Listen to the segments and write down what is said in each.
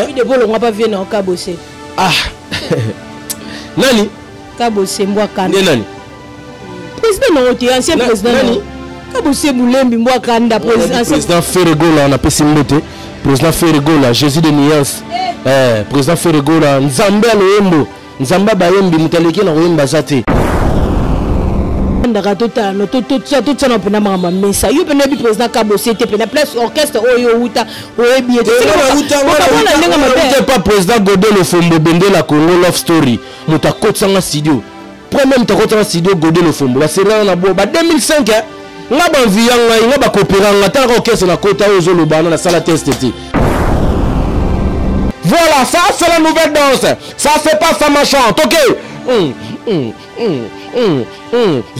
Il de bon, on va pas venir au Kabossé. Ah, nani? Kabossé, moi, Kanda. Nani? Président, non, ancien président. Nani? Kabossé, Moulembi, moi, Kanda. Président Ferregola, on a pas simboté. Président Ferregola, Jésus de Nias. Président Ferregola, Nzamba Loembo. Nzamba Bayembi, Mutaleki, na Roemba Zate. Ndaka tout ça na pena mama mesa yo pena bi président Kabossé te pena place orchestre oyo uta oyebi pas président Godé le Fombo Bende la Congo Love Story muta kotsanga studio premier muta kotsanga studio Godé le Fombo la série na bo ba 2005 nga ba vianga nga ba coopéranga ta orchestre na kota ozo lo bana na sala test. Voilà, ça c'est la nouvelle danse. Ça c'est pas ça machin. OK.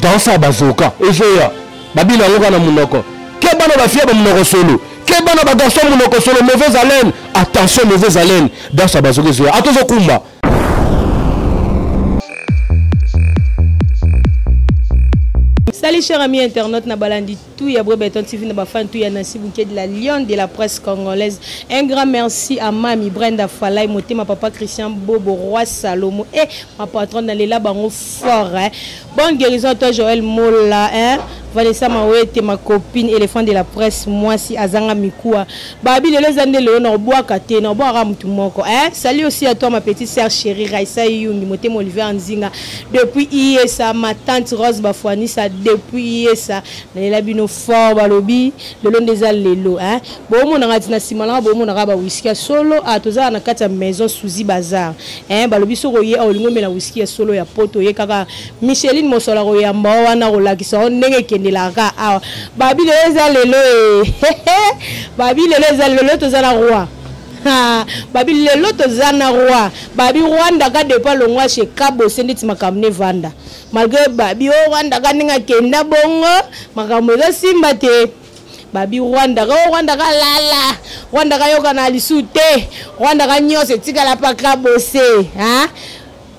Danse à bazoka. Ezoya. Babina ngoka na munoko. Kebana ba fia ba munoko solo. Kebana ba danse munoko solo mauvaise haleine. Attention mauvaise haleine. Danse à bazoka ezoya. Atozo kumba. Salut chers amis internautes, Nabalandi tout ya Brebeton TV na bafan tout ya Nancy Bouquet de la Lion de la presse congolaise. Un grand merci à Mami Brenda Falay, ma papa Christian Bobo Roi Salomo et ma patronne dans les labango fort. Bonne guérison à toi Joël Mola, Vanessa Mawete, ma copine éléphant de la presse, moi si Azanga Mikua. Babi les années le on bois kate na bois ram tout moko. Salut aussi à toi ma petite sœur chérie Raissa Yungi, moté Olivier Anzinga. Depuis hier ça ma tante Rose Bafouani ça depuis hier ça na bino fort balobi le long des allélo bon mon ngati na simala bon mon ngaba whisky solo a toza na kati ya maison Suzy Bazar balobi soko ye olingo mela whisky solo ya poto ye kaka Micheline Mosola ko yamba wana ko lakisa ndenge kendelaka a babi les allélo babi les allélo toza na roi babi lelo toza na roi babi Rwanda ka depa longwa chez Kabossé nditi makamne vanda malgré babi Rwanda ka ninga kenda bongo makamwe za simba te babi Rwanda ka lala Rwanda ka yoka na lisute Rwanda ka nyose tika la pa Kabossé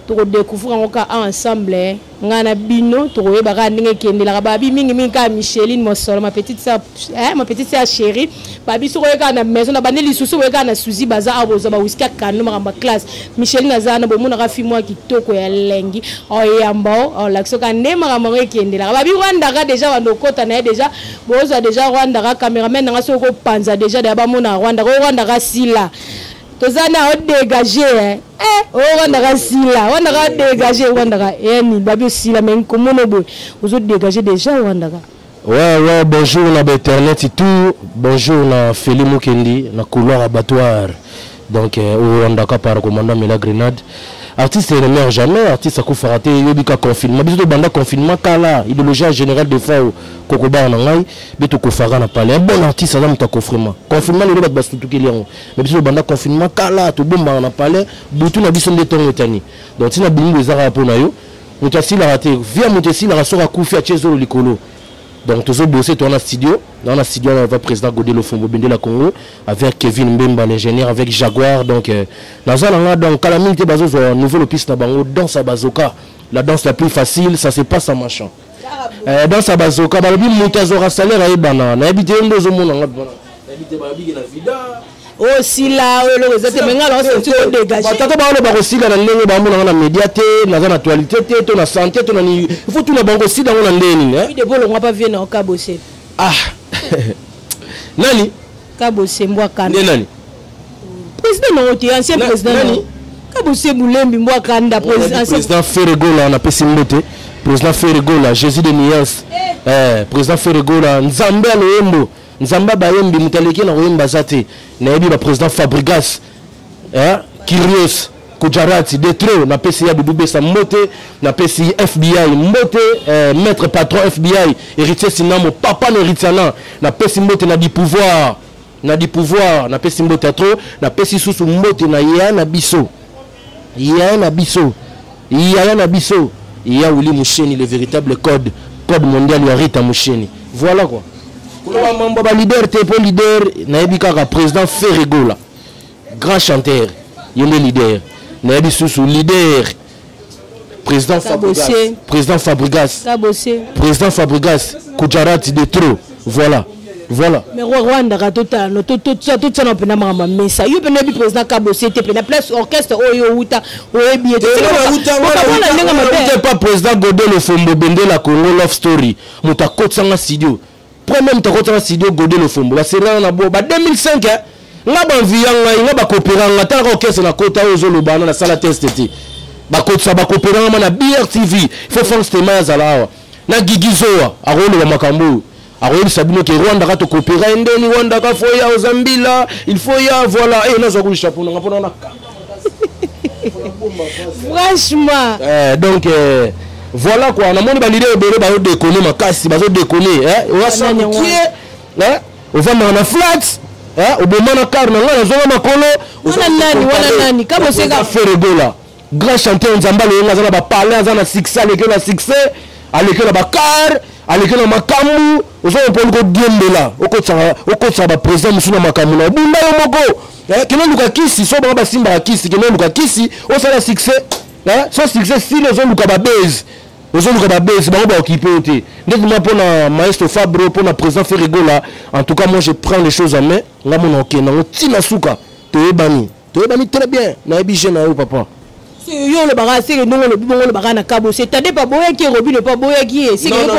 to découvrir encore ensemble ngana bino to yebaka ndenge kendela babi mingi ka Micheline Mosola ma petite sœur chérie babi soko yeka na maison na baneli susu yeka na Suzy Bazar aboza ba whisky kanu makamba classe Micheline azana bo mona ka fimo kitoko ya lengi oyamba o laksoka ndema makamba kendela babi Rwanda ka déjà bandokota na déjà boza déjà Rwanda ka cameraman nga soko panza déjà da ba mona Rwanda ka sila tozana o dégager Rwanda ka sila Rwanda ka dégager Rwanda ka eni babi sila men komono bo ozo dégager déjà Rwanda ka ouais bonjour na internet et tout bonjour na Feli Mukendi na couloir abattoir donc Rwanda ka par commandant Mela Grenade artiste ne meurt jamais artiste akufaraté yobika confinement biso banda confinement kala idéologie générale de fao kokoba na ngai beto kofara na palais un bon artiste ça muta confinement le bat bastu tukeliango mais biso banda confinement kala to bomba na palais butu na biso ndetongo tani donc tina bingo ezara pona yo mutasi la raté via mutasi la rasora kufi a chezo likolo donc toujours bosser dans la studio avec président Godé le Fombo Bende la Congo avec Kevin Mbemba l'ingénieur avec Jaguar donc dans donc calamité bazo nouvelle piste na bango danse à bazoka la danse la plus facile ça se passe en marchant danse à bazoka balobi mutazora salaire ay bana na habité ndozo mona ngabana na habité babi na vida aussi là le rezate menga la senti ko dégager batata ba lo ba ko sila na ndenge ba mona na médiaté na za actualité to na santé to na ni il faut tout na bango sila na ndeni il de bolo ngapa venir au Kabossé nani Kabossé mbwa kanda nani président non ancien président nani Kabossé Moulembi mbwa kanda président Ferregola on a pesi mbote président Ferregola Jésus de Nias président Ferregola Nzamba Loembo Nzamba Bayembi Mutaleki na Roemba Zate na yebi ba président Fabregas Kyrios Kujarati Detro na pesi ya Dubube sa mbote na pesi FBI mbote maître patron FBI héritier Sinamo papa no Ritiana na pesi mbote na di pouvoir na pesi mbote atro na pesi susu mbote na yana biso ya Willy Moucheni le véritable code mondial ya Rita Moucheni voilà quoi pour mambo ba leader te pour leader na yebi kaka président Ferregola grand chanteur yende leader na yebi susu leader président Fabregas Kujarati de trop voilà Voilà. Mais Rwanda tout ça non pena mama mesa. Yo pena bi président Kabo c'était pena place orchestre oyo uta oyebi ete. C'est pas président Godé le Fombo Bende la Congo Love Story. Muta kotsanga studio. Premier muta kotsanga studio Godé le Fombo. Ba sera na bo ba 2005 hein. Nga ba vianga nga ba kopéranga ta orchestre na kota ozo lo bana na sala test té. Ba kotsa ba kopéranga na BRTV. Il faut faire ce tema zalawa. Na gigizoa arolo wa makambo. Alors Sabino qui Rwanda ka to coopérer ndeni Rwanda ka foya aux Zambila il faut ya voilà et na zo chapeau na pona na franchement donc voilà quoi na moni ba leader ebele ba déconner makasi ba zo déconner on va s'enquier on va na flat au moment na car na zo makolo wana nani kabo seka Ferregola grand chanteur nzamba le nga za ba parler za na succès avec la succès avec la bakar avec la makamu ozo polo diembela okotsa ba président musuna makamu na bunda yo moko keno luka kisi so ba simba kisi keno luka kisi o sala succès so succès si les gens luka ba base ozo luka ba base ba occuper te ndekuma pona maestro Fabro pona président Ferregola en tout cas moi je prends les choses en main nga mona okena otina suka toyebani très bien na ebije na yo papa yo le baga c'est que non le bon le baga na Kabo c'est-à-dire pas boya qui Robino pas boya qui c'est que non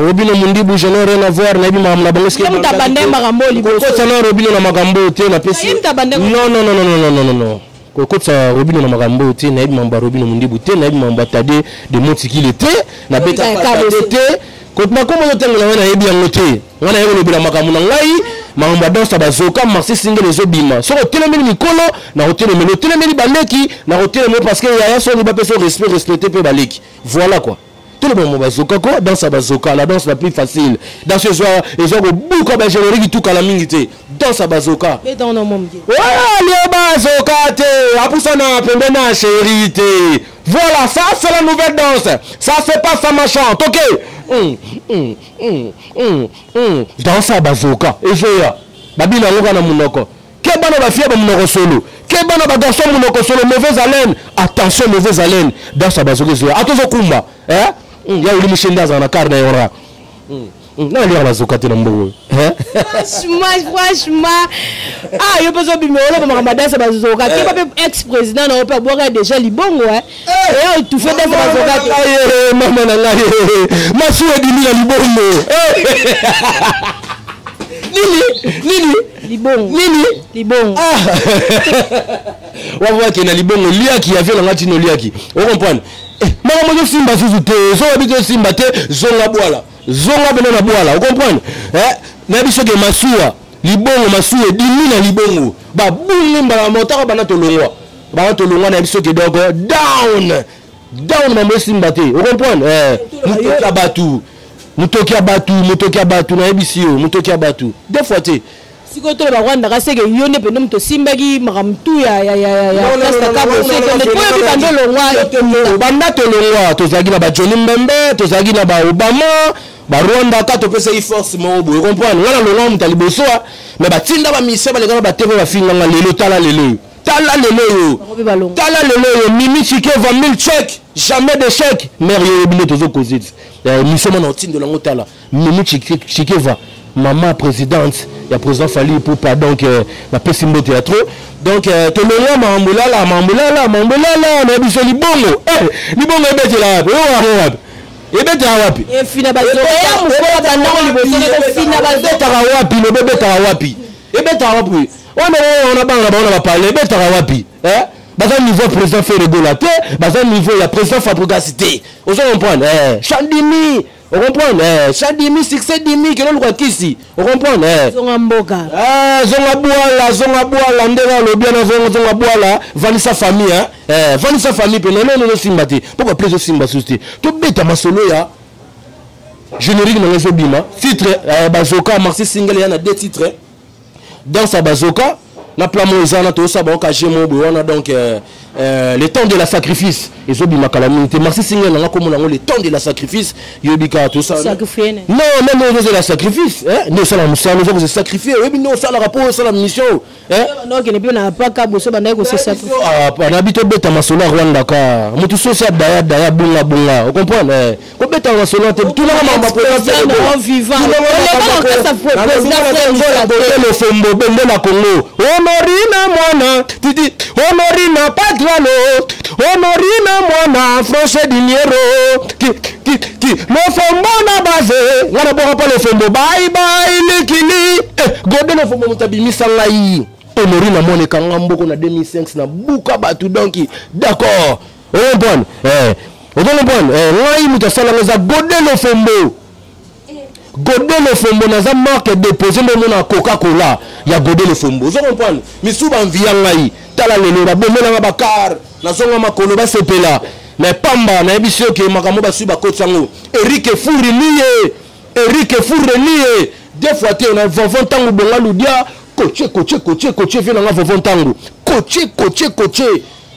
Robino Mundibu je n'ai rien à voir na bima na bango c'est ta bande makambo liboso ko sana Robino na makambo te na pesi non ko ça Robino na makambo te na bima ba Robino Mundibu te na bima ba tade de motiki le te na beta Kabo te ko na komo tengela na yebi yangote wana yego bila makambo na ngai mamba dansa bazoka marché single ezobima so otelemeli mikolo na otelemeli baleki na otelemeli parce que yaya so liba peso respecter pe baleki voilà quoi tout le monde bazoka quoi dansa bazoka la danse la plus facile dans ce soir ils ont beaucoup de générique tout kala mingi te dansa bazoka et dans nos monde voilà le bazoka te apusana pembe na chérie te voilà ça c'est la nouvelle danse ça se passe à ma chante OK dansa bazoka ezoya babina ngoka na munoko ke bana bafia ba munoko solo ke bana ba garçon munoko solo mauvaise haleine attention mauvaise haleine dansa bazoka ezoya atozo kumba ya uli mishenda za na karna yora na lira bazoka te na mbogo franchement yo bezo bimolo ba dansa bazoka ke ba ex président na opa boka déjà libongo et tout fait dansa bazoka mama na ngai masu edimi na libongo libongo wawa ki na libongo liaki ya vela ngati no liaki o comprendre mama mo simba suzu te so habito simba te zonga bena na bwala o comprendre na biso ke masuwa libongo masuwa edimi na libongo ba bungi mbala motaka bana tolongwa na biso ke dogo down mambo simba te o comprendre mutoki abatu na ebisio mutoki abatu deux fois te siko to ba Rwanda ka seke yone pe nomto simbaki makamtu ya kasta Kabo c'est que po bi banda tolongwa tozaki na ba Johnny Mbembe tozaki na ba Obama ba Rwanda ka to pesa force mo bo comprendre ngala longwa mutaliboso mais ba tinda ba mise ba lekana ba teve ba finga lelo tala lelo Mimi Chike 20 000 chèques jamais de chèques mère yobile tozo kozit nous sommes en titre de la ngotala Mimi Chike va maman présidente ya président Fali pour pardon que la pesimbo théâtre donc to le mambulala na biso libongo ebeta wapi fina bazo ya mukola banango liboso fina wapi ebeta wapi on a ba parler ebeta wapi baza niveau président Ferregola te baza niveau ya président Fabricacité on comprend Chandimi on comprend Chandimi succès dimi que l'on kisi on comprend zonga mboka zonga boala ndera lo bien zonga boala Vanessa famille Vanessa famille pe non simbati pourquoi plus simba souci to beta masolo ya générique na zo bima titre bazoka marché single ya na deux titres dans sa bazoka na plan mo ezana to sa ba ka jemo bo wana donc le temps de la sacrifice ils ont bima calamité merci singa nanga comme le temps de la sacrifice yobika tout ça non même de la sacrifice hein ne ça la musa nous vous sacrifier oui non ça la rapport ça la mission hein non que ne peut na pas ka boso bana ko se sacrifice ah na bito beta masolo Rwanda ka mutu so ça daya bunga vous comprenez ko beta masolo te tout le monde va vivant le fombo bende la Congo honorina mwana titi honorina patrano honorina mwana français dinero qui le fombo na base ngana boko pas le fombo bye bye likili gode le fombo mutabimisa ngai honorina mwana kanga mboko na 2005 na buka batu donc d'accord on bon ngai mutasala ngaza gode le fombo Godé le fombo na za marque déposé mo na Coca-Cola ya Godé le fombo vous comprenez misuba nviangai tala lelo ba bomela nga bakar na zonga makolo ba sepela na pamba na ebisio ke makambo ba suba kotsango Eric Fournier deux fois te na vovon tango bonga ludia coaché vient na vovon tango coaché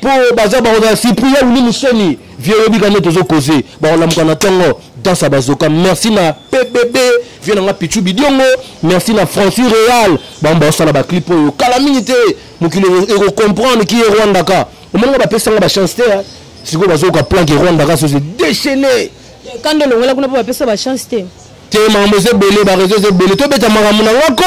pour baza ba oda Cyprien ou Musoni vieux bigane tozo causer ba la mukana tango dans sa bazoka merci na PBB vient na Pichu Bidiongo merci na Francis Real ba ça na ba clip yo calamité mukile e comprendre qui est Rwanda ka o monga ba pesa ba chance te siko bazoka plan ki Rwanda ka se déchaîner quand on ngala kuna ba pesa ba chance te te mambo se belé ba réseau se belé to beta makamuna ngako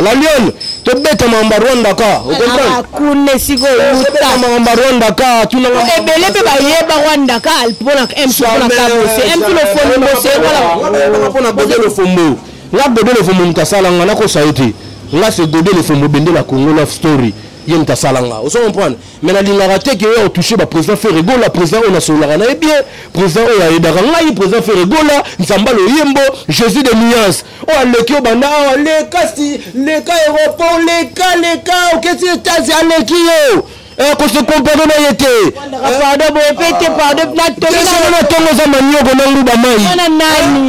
la lion to beta mamba Rwanda ka o comprendre akune siko beta mamba Rwanda ka tuna belé pe ba yeba Rwanda ka alpona mpona ka bose mpilo fombo se wala pona godé le fombo la godé le fombo mtasala ngana ko saïté là c'est godé le fombo bende la Congo love story il y a salanga on comprend mais la ligne raté que on touché le président Ferrego la président on a sur la et bien président on a aidé le président Ferrego là Nsamba le Yembo Jésus de nuances on le qui au banda les cas aéroport les cas ok c'est États-Unis les qui qu'on se compare na yete pardon répétez pardon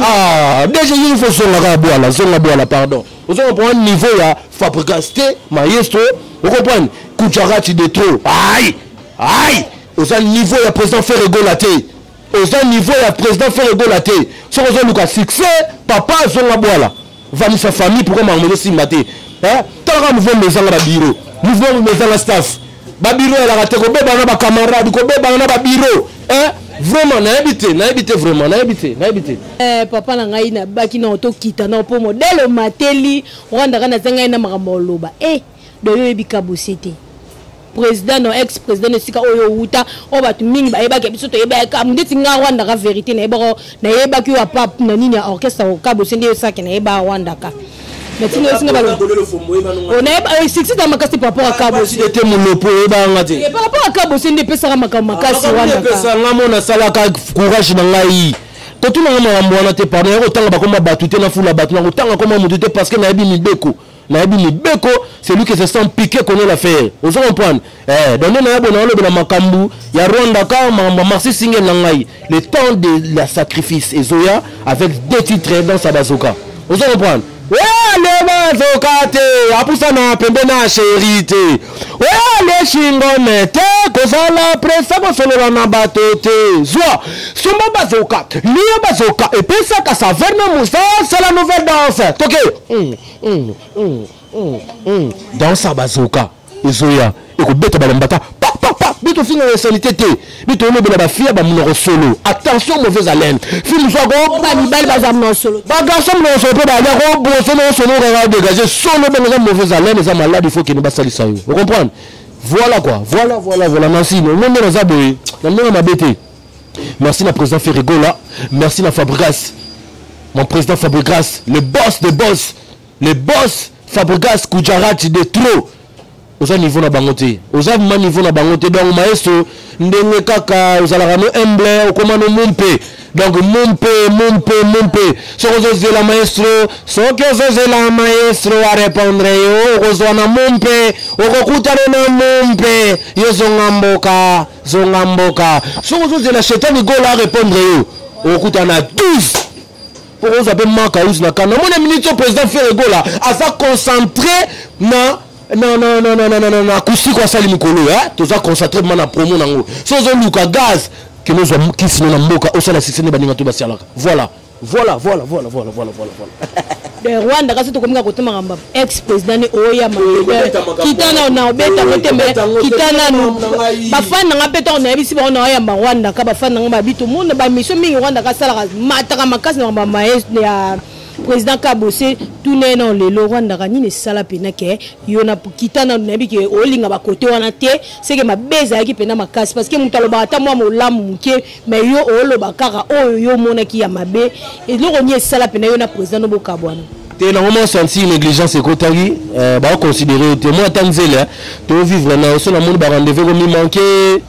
ah déjà il faut zonga boala pardon vous avez un niveau ya fabricaste maestro vous comprenez Kucharati de trop aïe vous avez niveau ya président Ferrego laté vous avez niveau ya président Ferrego laté si vous avez le succès papa zonga boala va sa famille pour m'amener si maté hein tant mouvement maison la bureau mouvement maison la staff babiro la raté ko beba na ba camarade ko beba na ba bureau hein vraiment na habité vraiment na habité papa na ngai na baki na to kita na po modèle mateli Rwanda kana zanga na makambo loba doyo ebika bosete président no ex président sika oyo uta o batu mingi ba yeba ke biso to yeba ka mundeti nga Rwanda ka vérité na yeba ki wa pap na nini ya orchestre o ka bosende yo saka na yeba Rwanda ka mais tu ne sais pas on est sexy dans ma casse par rapport à Cabo c'était mon lopo eba ngati par rapport à Cabo c'est des pesa makasi Rwanda pesa ngamo na sala ka courage na ngai to tu na ngamo na te parler autant ba koma batute na fula batu na autant koma mutute parce que na yebi mibeko c'est lui qui se sent piqué connaît l'affaire vous comprenez donc na yabo na le na makambu ya Rwanda ka mamba merci singe na ngai le temps de la sacrifice ezoya avec deux titres dans sa bazooka vous comprenez le bazokate apusa na pembe na sherite le shingo mete kozala presa kosolola na batote zwa soma bazoka liya bazoka epesa ka saverne musa c'est la nouvelle danse toke danse bazoka ezoya ekobeta balambata bito finga la sanité te bito no bela ba fia ba munoro solo attention mauvaise haleine film so go ba mi bal ba za munoro solo ba garçon munoro solo ba la go bo solo ga dégager solo ben za mauvaise haleine za malade il faut que ne ba salisa yo vous comprenez voilà quoi voilà merci no monde na za boy na mona mabete merci na président Ferrego là merci na Fabregas mon président Fabregas le boss des boss le boss Fabregas Kucharati de trop oza niveau na bangote oza ma niveau na bangote donc maestro ndenge kaka ozala no humble okomano mumpe donc mumpe so ozozela maestro so que ozozela maestro a répondre yo ozwana mumpe okokutana na mumpe yo zongamboka so ozozela shetani gola répondre yo okokutana 12 pour ozape maka uz na kana mon minute président Ferrego là asa concentré na non, acoustique quoi ça les micolo, hein? Tout ça concentré dans la promo nango. Sans luka gaz que nous avons qui sinon na mboka au sana sisene baninga to basiala. Voilà. De Rwanda kasi to komika kotema ngamba ex-président ni oya mabeta kitana na obeta kotema kitana no bafana nga peta on yebisi ba on oya Rwanda ka bafana nga babitu monde ba mission mingi Rwanda ka sala mataka makasi na ba maestro ya président Kabose tout né non le Rwanda ka ni sala pena ke yona kitana na yebiki olinga ba côté wana te c'est que ma beza yaki pena makasi parce que mutalo ba ata moi molamu muke mais yo olo ba kaka oyo yo mona ki ya mabe et lo ni sala pena yo na président no bokabwana. Tu as normalement senti une négligence et Kotari, bah considérer que moi Tanzania, tu vivre dans ce monde rendez-vous comme il manquait,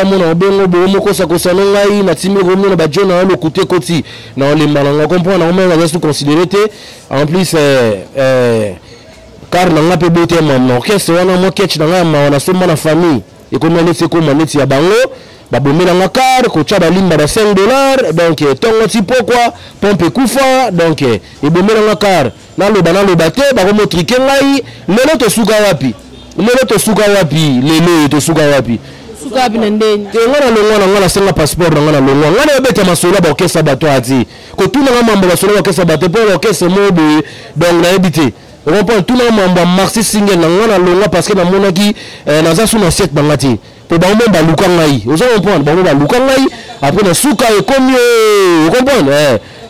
mon abongo bomo kosa kosa ngai na timi romo na badjo na le côté koti na les malanga comprendre normalement on va considérer en plus car na pe boté mon orchestre wana mo ketch na nga na somo na famille et comme on est comme on ya bango babomela nga car ko cha balimba ba $5 donc tongo ti pourquoi pompe kufa donc et bomela nga car na lo bana lo baté ba ko motrike ngai lelo to suka wapi lelo to suka wapi suka bi ndeni te ngana senga passeport ngana longwa ngana beta masola ba okesa bato ati ko tuna nga mambo ba sola ba okesa bato pour okesa mobe donc na ebité on comprend tout le monde marché single na ngana longwa parce que na monaki na za suna set bangati pour ba mo ba luka ngai vous comprendre ba mo ba luka ngai après na suka e comme vous comprendre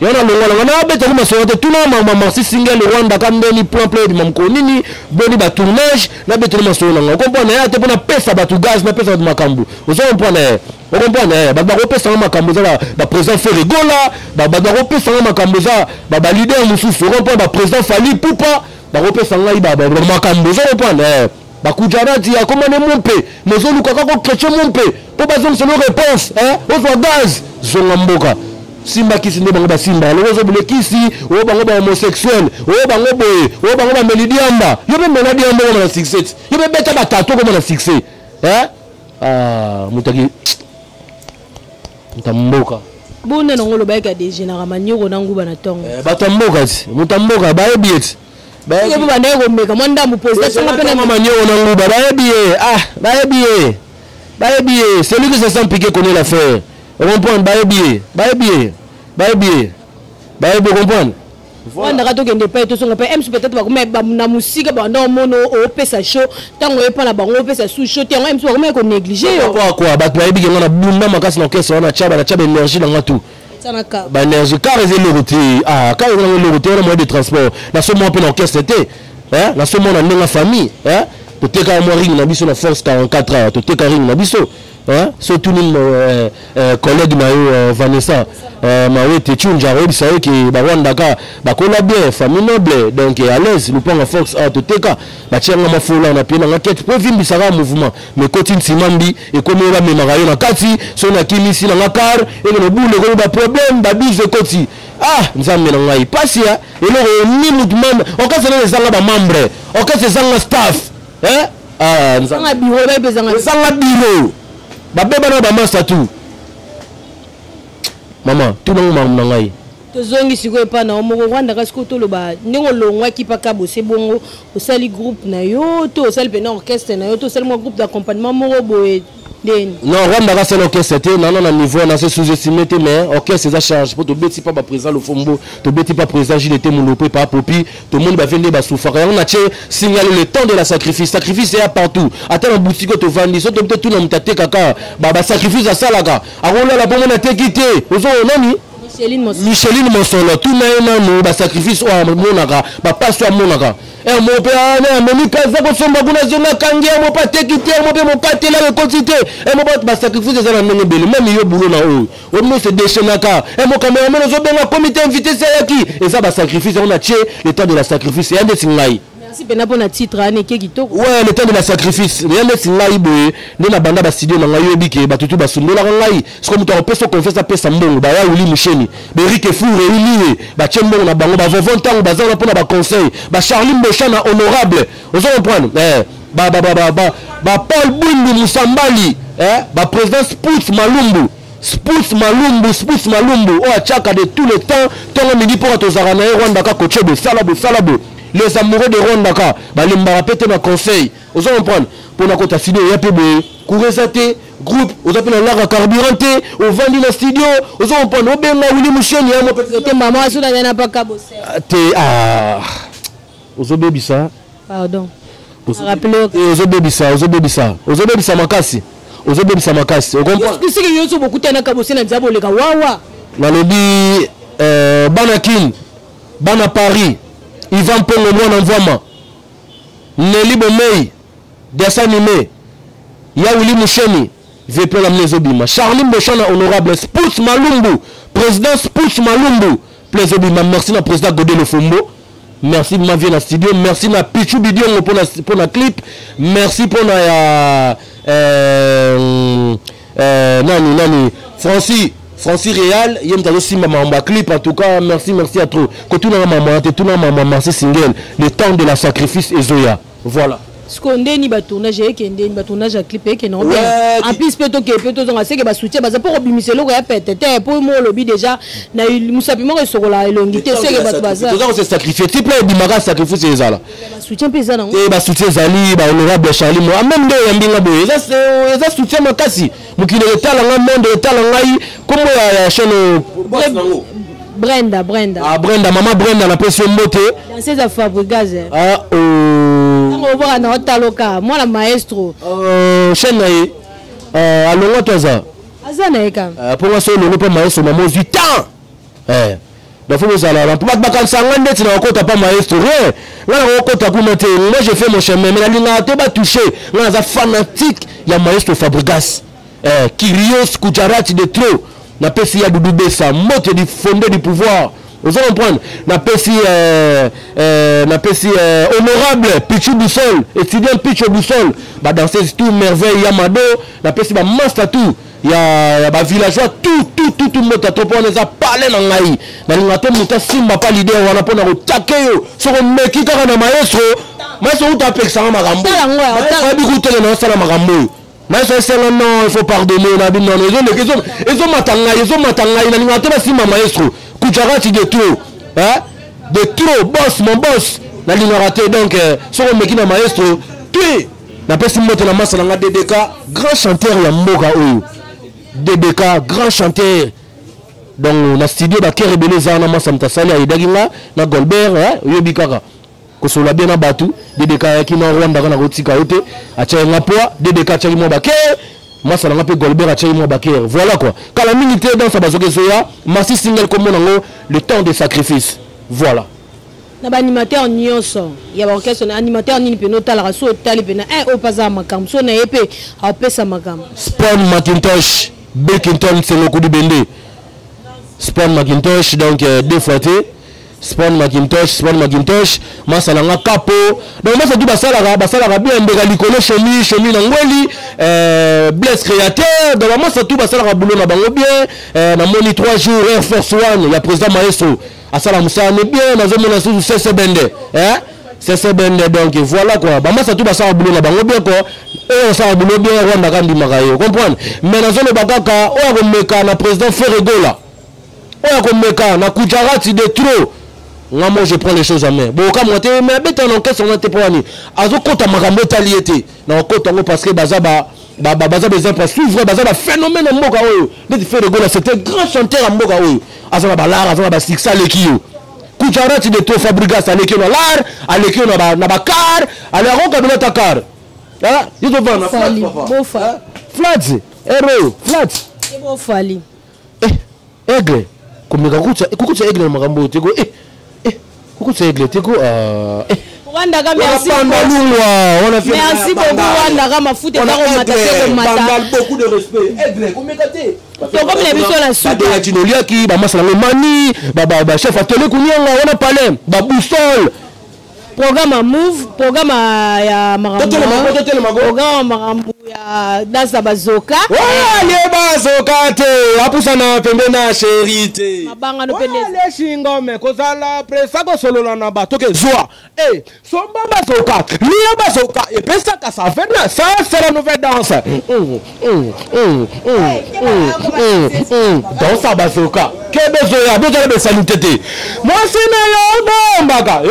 yana longwa ngana beta ma sola tout le monde marché single Rwanda kambeni plan de mamkonini boni ba tournage na beta ma sola ngana comprendre ya te pona pesa ba tu gaz na pesa ba makambu vous comprendre on comprend ba repesa makambu za ba président Ferregola ba repesa makambu za ba leader mususu on comprend ba président Fali Poupa ba repesa ngai ba makambu vous comprendre ba kujarati ya komane mumpe mozolu kakako keche mumpe po bazon solo réponse ozo gaz zonga mboka simba kisi ne bango ba simba lozo bule kisi o bango ba homosexuel o bango boye o bango ba melidiamba yo be meladiamba na 67 yo be beta ba tato ko na 6 mutaki mutamboka bonne ngolo ba ka de général manyoko na nguba na tongo batamboka ti mutamboka ba ebiet ba ko ba ndeko meka mwanda mu poste songa pena mama nyoko na nguba ba ebiet celui qui se sent piqué connaît l'affaire on comprend ba ebiet comprendre Wanda ka to kende pa to songa pa MC peut-être ba kuma na musique ba ndo mono o pesa show tango e pa na bango pesa sous show tango MC ba kuma ko négliger yo quoi ba to ebi ngana bunda makasi na orchestre na chaba énergie na ngatu sanaka ba énergie car les loroté car les loroté na moyen de transport na so mo pe na orchestre té na so mo na ndenga famille to teka mo ring na biso na force 44 heures to teka ring na biso surtout nos collègues na Vanessa mawe te chunja rebi sawe ki ba Rwanda ka ba kola bien famille noble donc à l'aise nous prend force à to teka ba tchenga mafola na pena na quête pour vimbi sara mouvement mais continue simambi et comme on va me marayo na kati so na kimisi na ngakar et le boule ko ba problème ba bise koti nzambe na ngai pasi et le ni mouvement on ka sala zanga ba membre on ka zanga staff nzanga bureau ba zanga bureau babeba na bamasa tout maman tout le monde na ngai tozongi siko pa na omoko Rwanda kasi ko to loba ndingo longwa ki pa Kabose bongo osali groupe na yo to osali pena orchestre na yo to osali mo groupe d'accompagnement moko boye non Rwanda kasi l'orchestre te non na niveau na se sous-estimé mais orchestre ça charge pour to beti pas ba président le Fombo to beti pas président JDT Moulopé pas Popi tout le monde va venir ba souffrir on a signaler le temps de la sacrifice est à partout attends la boutique to vandi so to peut tout na mtate kaka ba sacrifice à salaka a rola la bombe na te quitter ozo nani Micheline Monsolo tout na no ba sacrifice o monaka ba passo monaka mo pe ana moni kaza ko somba kuna zona kangia mo pa te quitter mo pe mo pa te la quantité mo ba sacrifice za na ndenge bele même yo bulo na o mo se déchaînaka mo cameraman zo benga comité invité c'est yaki et ça ba sacrifice on a tué le temps de la sacrifice et un de singai merci pena pona titre ane ke kitoko le temps de la sacrifice rien de singai boye ne na banda ba studio na ngai yebike ba tutu ba sundola ngai c'est comme to peso confesse pesa mbongo ba ya uli musheni Beric Fou réuni ba tchembo na bango ba vovon tango ba za pona ba conseil ba Charlie Mbochana honorable vous comprenez ba Paul Bundu Musambali ba président Spouts Malumbu o achaka de tout le temps tongo midi pour to zarana Rwanda ka coacher de salabo les amoureux de Rwandaka balimba pété na conseil vous comprendre pour na kota studio ya pebe kuresate groupe vous appelez la carburante au vandi na studio vous comprendre obenga Willy Musheni ya mo te maman asuna na pas kabose te ozobebisa pardon rappelez ozobebisa makasi vous comprendre ce que yo so beaucoup tena kabose na nzabo leka wawa nalobi Banakin Bana Paris Ivan Pongo mwana mvama Nelly Bomei dessin animé ya Willy Musheni vepe la mnezobima Charlie Mboshana honorable Spouts Malumbu président Spouts Malumbu plezobima merci na président Godé Le Fombo merci ma vie na studio merci na Pichu Bidiongo pour la clip merci pour na nani Francis Réal, il y a aussi ma clip en tout cas, merci à trop. Que tout le monde merci single, le temps de la sacrifice et Zoya. Voilà. Ce qu'on dit ni tournage et qui ni tournage à clip et qui non bien. En plus peut-être que on sait que soutien parce que pour obimiser le répète pour moi lobby déjà na musapiment sur la longité c'est que bazar. Tout ça c'est sacrifier. Tu peux obimara sacrifice c'est ça là. Soutien paysan non. Et soutien Zali, honorable Charlie moi même de yambinga boy. Ça soutien makasi. Mukile etala monde etala ngai comme ya chaîne Brenda. Ah Brenda, maman Brenda la pression moté. Dans ces affaires gaz. Ah on va na otaloka, moi la maestro. Chaîne naï. Alonga toza. Azana eka. Pour moi c'est le pas maestro maman du temps. Donc faut nous aller. Pour pas quand ça ngande tu na okota pas maestro. Là okota kumete. Moi je fais mon chemin mais la ligne to ba toucher. Là za fanatique ya maestro Fabregas. Kyrios Kujarati de trop. Na pesi ya Doudou sa mote du fondé du pouvoir. Vous allez comprendre. Na pesi honorable Pichu Boussol, étudiant Pichu Boussol, ba danser tout merveille Yamado, na pesi ba master tout. Ya ba villageois tout moto to pour les a parler na ngai. Na lingato muta simba pas l'idée wana pona ko takeyo. So ko meki kaka na maestro. Maestro uta peksa magambo. Ba bi ko tele na sala magambo. Mais c'est non, il faut pardonner la Bible. Ils ont matanga, il a dit maestro. Kujarati de trop. Hein? De trop, boss, mon boss. La ligne raté donc sur le mec na maestro. Puis la personne monte la masse na DDK, grand chanteur ya mboka oyo. DDK, grand chanteur. Donc na studio ba kere beleza na massa mtasali ya idaginga na Goldberg, yobikaka. Kosola bien na batu DDK qui na Rwanda kana kotika ote acha ngapoa DDK cha mo baké masa na ngape Goldberg acha mo baké voilà quoi quand la militaire dans sa bazoke soya merci single comme nango le temps de sacrifice voilà na ba animateur nyonso ya ba orchestre animateur nini pe notala raso tali pe na o paza makam so na yepe a pesa makam Spawn Macintosh Bekington c'est le coup du bende Spawn Macintosh donc deux fois Spawn Macintosh masalanga capo donc moi c'est tout basala bien mbeka likolo chemise na ngweli bless créateur donc moi c'est tout basala boulot na bango bien na moni 3 jours Air Force One ya président maestro asala musane bien na zomona sous CC Bende CC Bende donc voilà quoi moi c'est tout basala boulot na bango bien quoi et ça boulot bien Rwanda kandi makayo comprendre mais na zone bakaka o ko meka na président Ferregola o ko meka na Kujarati de trop. Moi je prends les choses en main. Bon comme moi mais bête en enquête on était pour ani. Azo kota makambo taliete. Na kota ngo parce que baza besoin pour suivre baza phénomène en mboka oyo. Mais fait de gola c'était grand chanteur en mboka oyo. Azo ba lar azo ba sixa lekio. Kujarati de to Fabregas alekio na lar, alekio na ba car, ale roka de ta car. Ah, il te vend na flat. Flat. Hero, flat. C'est bon fali. Aigle. Comme kukucha aigle na makambo teko Coucou c'est aigle, t'es quoi Rwanda merci. Merci beaucoup Rwanda mafuta beaucoup de respect. Aigle, comme les bisous la soupe. Ba Tinolia qui ba masala mani, ba chef atelier kunyanga wana pale, ba boussole. Programme move, programme ya marambo. Programme marambo ya Dasa Bazoka. Le Bazoka te, apusana pembe na chérité. Mabanga no pende. Le shingome kozala presa ko solo na bato ke zoa. Somba Bazoka, liya Bazoka et pesa ka ça fait ça c'est la nouvelle danse. Danse Bazoka. Ke bezoya, bezoya be saluté. Moi sina yo mbaga.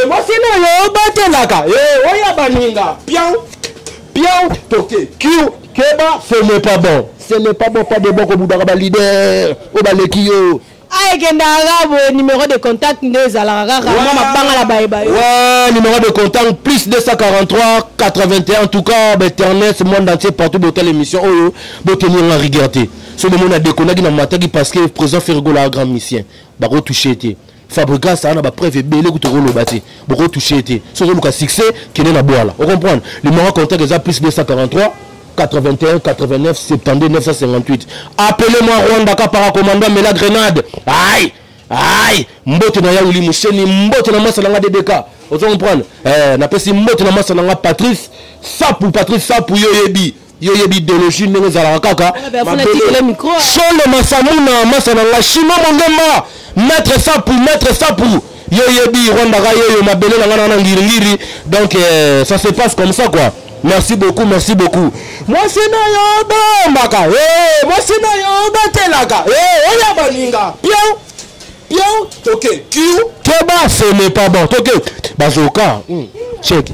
Moi sina yo batelaka oya baninga piao toke kiu keba ce n'est pas bon pas de bon ko budaka leader o baleki yo numéro de contact ouais, numéro de contact plus 243 81 en tout cas internet monde entier partout dans telle émission tenir en regarder ce moment a déconné dans matin parce que président Fergo la grand mission ba retoucher été fabricant ça na ba preuve belé ko to lobati ba retoucher été ce que succès qui est na boala on comprendre numéro contact est plus 243 81 89 72 958. Appelez-moi Rwanda par commandant mais la grenade. Aïe, mbote na ya uli musheni, mbote na masa na DDK. Vous comprenez? Na pesi mbote na masa na Patrice Sapu yoyebi idéologie ndenge za kaka. Chole masamuna masa na Shima Mondema. Maître Sapu yoyebi Rwanda ga yoyo mabele na ngiri. Donc ça se passe comme ça quoi. Merci beaucoup. Moi c'est na yo maka. Moi c'est na yo batelaka. Oya baninga. Piao. Ok. Keba ce n'est pas bon. Ok. Bazoka. Check.